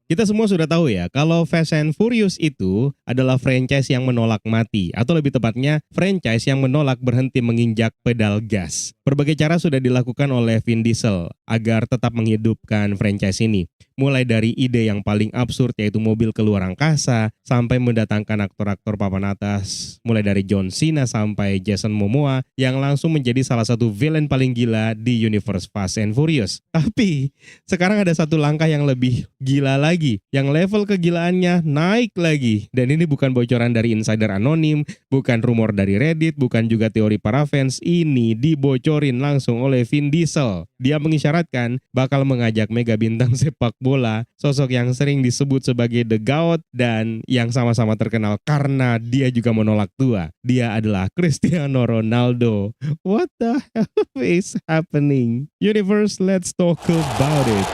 Kita semua sudah tahu ya, kalau Fast and Furious itu adalah franchise yang menolak mati, atau lebih tepatnya franchise yang menolak berhenti menginjak pedal gas. Berbagai cara sudah dilakukan oleh Vin Diesel agar tetap menghidupkan franchise ini. Mulai dari ide yang paling absurd yaitu mobil keluar angkasa, sampai mendatangkan aktor-aktor papan atas, mulai dari John Cena sampai Jason Momoa yang langsung menjadi salah satu villain paling gila di universe Fast and Furious. Tapi sekarang ada satu langkah yang lebih gila lagi, yang level kegilaannya naik lagi. Dan ini bukan bocoran dari insider anonim, bukan rumor dari Reddit, bukan juga teori para fans. Ini dibocorin langsung oleh Vin Diesel. Dia mengisyaratkan bakal mengajak mega bintang sepak bola, sosok yang sering disebut sebagai The GOAT dan yang sama-sama terkenal karena dia juga menolak tua. Dia adalah Cristiano Ronaldo. What the hell is happening? Universe, let's talk about it.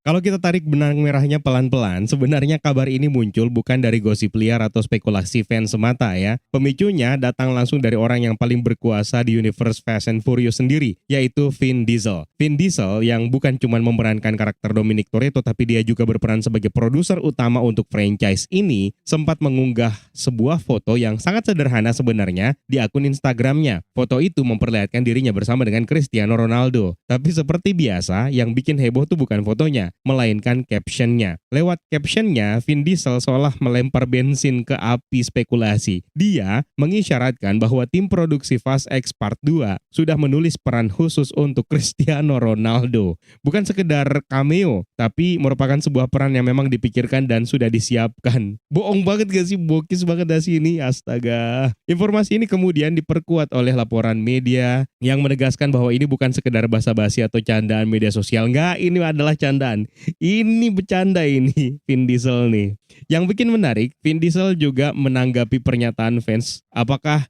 Kalau kita tarik benang merahnya pelan-pelan, sebenarnya kabar ini muncul bukan dari gosip liar atau spekulasi fans semata ya. Pemicunya datang langsung dari orang yang paling berkuasa di universe Fast and Furious sendiri, yaitu Vin Diesel. Vin Diesel yang bukan cuma memerankan karakter Dominic Toretto, tapi dia juga berperan sebagai produser utama untuk franchise ini, sempat mengunggah sebuah foto yang sangat sederhana sebenarnya di akun Instagramnya. Foto itu memperlihatkan dirinya bersama dengan Cristiano Ronaldo. Tapi seperti biasa, yang bikin heboh tuh bukan fotonya, melainkan captionnya. Lewat captionnya, Vin Diesel seolah melempar bensin ke api spekulasi. Dia mengisyaratkan bahwa tim produksi Fast X Part 2 sudah menulis peran khusus untuk Cristiano Ronaldo. Bukan sekedar cameo, tapi merupakan sebuah peran yang memang dipikirkan dan sudah disiapkan. Bohong banget gak sih? Bokis banget gak sih ini? Astaga. Informasi ini kemudian diperkuat oleh laporan media yang menegaskan bahwa ini bukan sekedar basa-basi atau candaan media sosial. Enggak, ini adalah candaan. Ini bercanda ini Vin Diesel nih. Yang bikin menarik, Vin Diesel juga menanggapi pernyataan fans apakah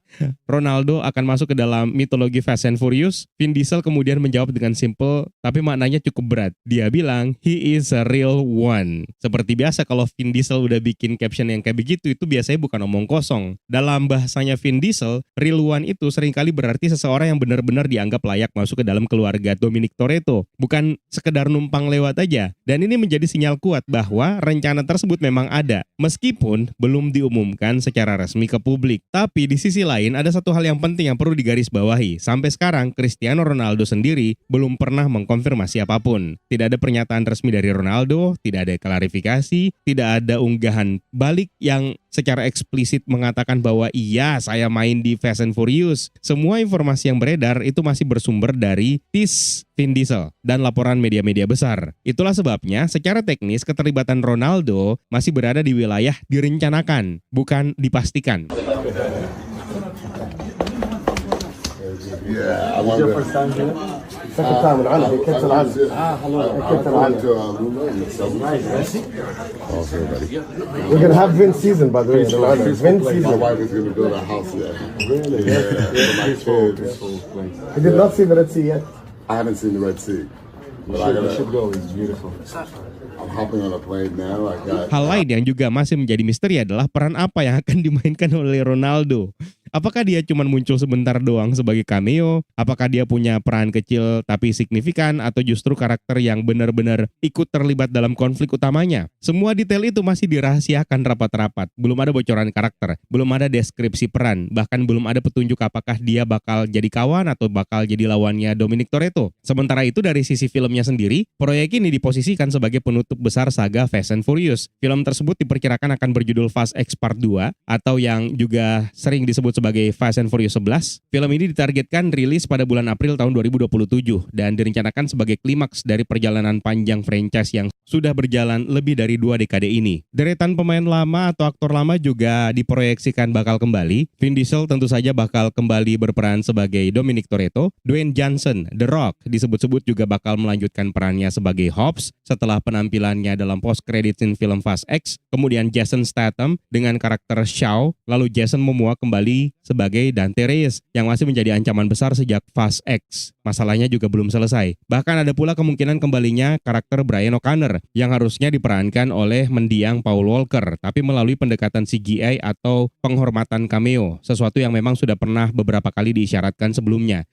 Ronaldo akan masuk ke dalam mitologi Fast and Furious. Vin Diesel kemudian menjawab dengan simple tapi maknanya cukup berat. Dia bilang he is a real one. Seperti biasa kalau Vin Diesel udah bikin caption yang kayak begitu, itu biasanya bukan omong kosong. Dalam bahasanya Vin Diesel, real one itu seringkali berarti seseorang yang benar-benar dianggap layak masuk ke dalam keluarga Dominic Toretto, bukan sekedar numpang lewat aja. Dan ini menjadi sinyal kuat bahwa rencana tersebut memang ada, meskipun belum diumumkan secara resmi ke publik. Tapi di sisi lain ada satu hal yang penting yang perlu digarisbawahi. Sampai sekarang Cristiano Ronaldo sendiri belum pernah mengkonfirmasi apapun. Tidak ada pernyataan resmi dari Ronaldo, tidak ada klarifikasi, tidak ada unggahan balik yang secara eksplisit mengatakan bahwa iya saya main di Fast and Furious. Semua informasi yang beredar itu masih bersumber dari Vin Diesel dan laporan media-media besar. Itulah sebabnya secara teknis keterlibatan Ronaldo masih berada di wilayah direncanakan, bukan dipastikan. Yeah, I wanted Your first time here? Second time in Albi, kids in Albi. Hello. Kids in Albi. Nice. Oh, okay, buddy. We're gonna have Vin's season, by the way, in Albi. Vin's My season. wife is gonna build a house there. Really? Yeah, for my kids. Peaceful place. We did not see the Red Sea yet. I haven't seen the Red Sea, but I You should gotta, go. It's beautiful. I'm hopping on a plane now. I got. Hal lain yang juga masih menjadi misteri adalah peran apa yang akan dimainkan oleh Ronaldo. Apakah dia cuma muncul sebentar doang sebagai cameo? Apakah dia punya peran kecil tapi signifikan? Atau justru karakter yang benar-benar ikut terlibat dalam konflik utamanya? Semua detail itu masih dirahasiakan rapat-rapat. Belum ada bocoran karakter, belum ada deskripsi peran, bahkan belum ada petunjuk apakah dia bakal jadi kawan atau bakal jadi lawannya Dominic Toretto. Sementara itu dari sisi filmnya sendiri, proyek ini diposisikan sebagai penutup besar saga Fast and Furious. Film tersebut diperkirakan akan berjudul Fast X Part 2 atau yang juga sering disebut sebagai Fast and Furious 11. Film ini ditargetkan rilis pada bulan April tahun 2027 dan direncanakan sebagai klimaks dari perjalanan panjang franchise yang sudah berjalan lebih dari 2 dekade ini. Deretan pemain lama atau aktor lama juga diproyeksikan bakal kembali. Vin Diesel tentu saja bakal kembali berperan sebagai Dominic Toretto. Dwayne Johnson, The Rock, disebut-sebut juga bakal melanjutkan perannya sebagai Hobbs setelah penampilannya dalam post-credits film Fast X. Kemudian Jason Statham dengan karakter Shaw, lalu Jason Momoa kembali lagi sebagai Dante Reyes yang masih menjadi ancaman besar sejak Fast X. Masalahnya juga belum selesai. Bahkan ada pula kemungkinan kembalinya karakter Brian O'Connor yang harusnya diperankan oleh mendiang Paul Walker, tapi melalui pendekatan CGI atau penghormatan cameo, sesuatu yang memang sudah pernah beberapa kali diisyaratkan sebelumnya.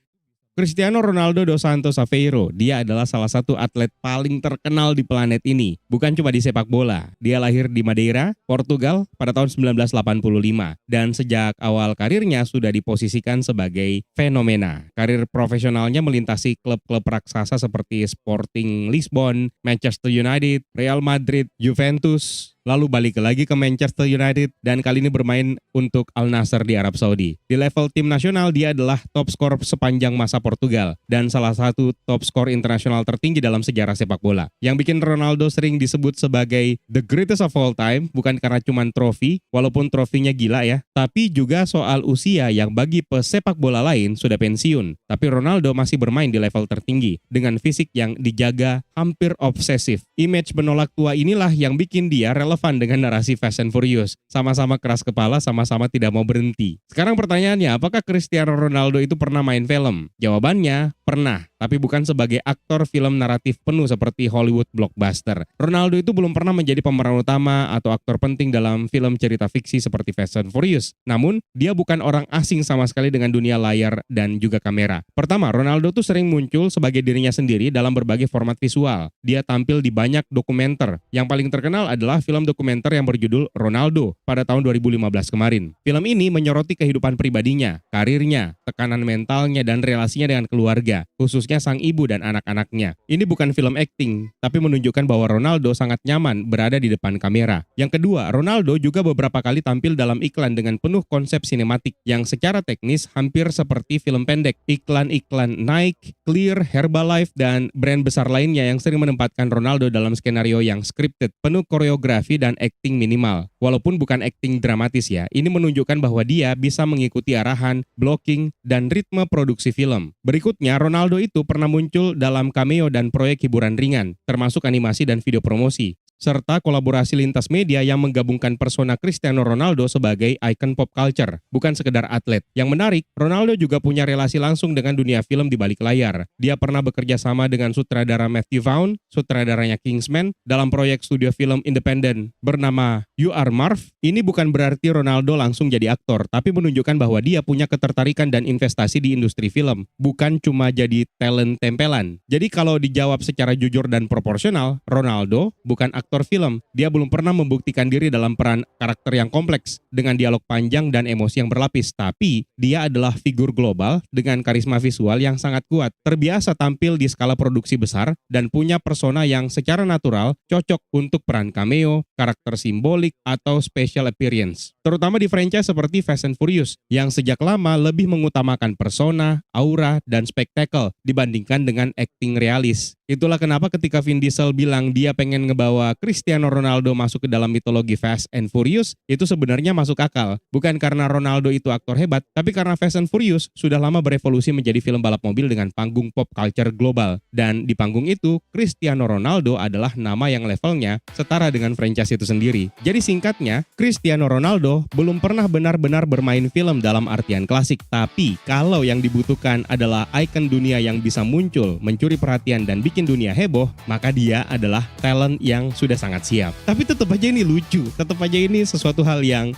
Cristiano Ronaldo dos Santos Aveiro, dia adalah salah satu atlet paling terkenal di planet ini. Bukan cuma di sepak bola, dia lahir di Madeira, Portugal pada tahun 1985. Dan sejak awal karirnya sudah diposisikan sebagai fenomena. Karir profesionalnya melintasi klub-klub raksasa seperti Sporting Lisbon, Manchester United, Real Madrid, Juventus, lalu balik lagi ke Manchester United dan kali ini bermain untuk Al Nassr di Arab Saudi. Di level tim nasional dia adalah top skor sepanjang masa Portugal dan salah satu top skor internasional tertinggi dalam sejarah sepak bola. Yang bikin Ronaldo sering disebut sebagai the greatest of all time bukan karena cuma trofi, walaupun trofinya gila ya, tapi juga soal usia yang bagi pesepak bola lain sudah pensiun. Tapi Ronaldo masih bermain di level tertinggi dengan fisik yang dijaga hampir obsesif. Image menolak tua inilah yang bikin dia relevan dengan narasi Fast and Furious. Sama-sama keras kepala, sama-sama tidak mau berhenti. Sekarang pertanyaannya, apakah Cristiano Ronaldo itu pernah main film? Jawabannya, pernah. Tapi bukan sebagai aktor film naratif penuh seperti Hollywood blockbuster. Ronaldo itu belum pernah menjadi pemeran utama atau aktor penting dalam film cerita fiksi seperti Fast and Furious. Namun, dia bukan orang asing sama sekali dengan dunia layar dan juga kamera. Pertama, Ronaldo tuh sering muncul sebagai dirinya sendiri dalam berbagai format visual. Dia tampil di banyak dokumenter. Yang paling terkenal adalah film dokumenter yang berjudul Ronaldo pada tahun 2015 kemarin. Film ini menyoroti kehidupan pribadinya, karirnya, tekanan mentalnya, dan relasinya dengan keluarga, khususnya sang ibu dan anak-anaknya. Ini bukan film acting, tapi menunjukkan bahwa Ronaldo sangat nyaman berada di depan kamera. Yang kedua, Ronaldo juga beberapa kali tampil dalam iklan dengan penuh konsep sinematik yang secara teknis hampir seperti film pendek. Iklan-iklan Nike, Clear, Herbalife, dan brand besar lainnya yang sering menempatkan Ronaldo dalam skenario yang scripted, penuh koreografi dan acting minimal. Walaupun bukan acting dramatis ya, ini menunjukkan bahwa dia bisa mengikuti arahan, blocking, dan ritme produksi film. Berikutnya, Ronaldo itu pernah muncul dalam cameo dan proyek hiburan ringan, termasuk animasi dan video promosi, serta kolaborasi lintas media yang menggabungkan persona Cristiano Ronaldo sebagai ikon pop culture, bukan sekedar atlet. Yang menarik, Ronaldo juga punya relasi langsung dengan dunia film di balik layar. Dia pernah bekerja sama dengan sutradara Matthew Vaughn, sutradaranya Kingsman, dalam proyek studio film independen bernama You Are Marv. Ini bukan berarti Ronaldo langsung jadi aktor, tapi menunjukkan bahwa dia punya ketertarikan dan investasi di industri film, bukan cuma jadi talent tempelan. Jadi kalau dijawab secara jujur dan proporsional, Ronaldo bukan aktor film. Dia belum pernah membuktikan diri dalam peran karakter yang kompleks dengan dialog panjang dan emosi yang berlapis, tapi dia adalah figur global dengan karisma visual yang sangat kuat, terbiasa tampil di skala produksi besar dan punya persona yang secara natural cocok untuk peran cameo, karakter simbolik, atau special appearance. Terutama di franchise seperti Fast and Furious yang sejak lama lebih mengutamakan persona, aura, dan spektakel dibandingkan dengan acting realis. Itulah kenapa ketika Vin Diesel bilang dia pengen ngebawa Cristiano Ronaldo masuk ke dalam mitologi Fast and Furious, itu sebenarnya masuk akal. Bukan karena Ronaldo itu aktor hebat, tapi karena Fast and Furious sudah lama berevolusi menjadi film balap mobil dengan panggung pop culture global. Dan di panggung itu, Cristiano Ronaldo adalah nama yang levelnya setara dengan franchise itu sendiri. Jadi singkatnya, Cristiano Ronaldo belum pernah benar-benar bermain film dalam artian klasik. Tapi kalau yang dibutuhkan adalah ikon dunia yang bisa muncul, mencuri perhatian dan bikin dunia heboh, maka dia adalah talent yang sudah sangat siap. Tapi tetap aja ini lucu, tetap aja ini sesuatu hal yang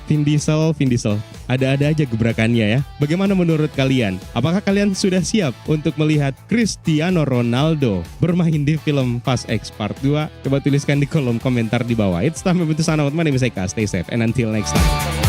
Vin Diesel, ada-ada aja gebrakannya ya. Bagaimana menurut kalian? Apakah kalian sudah siap untuk melihat Cristiano Ronaldo bermain di film Fast X Part 2? Coba tuliskan di kolom komentar di bawah. It's time to sign out. My name is Eka. Stay safe and until next time.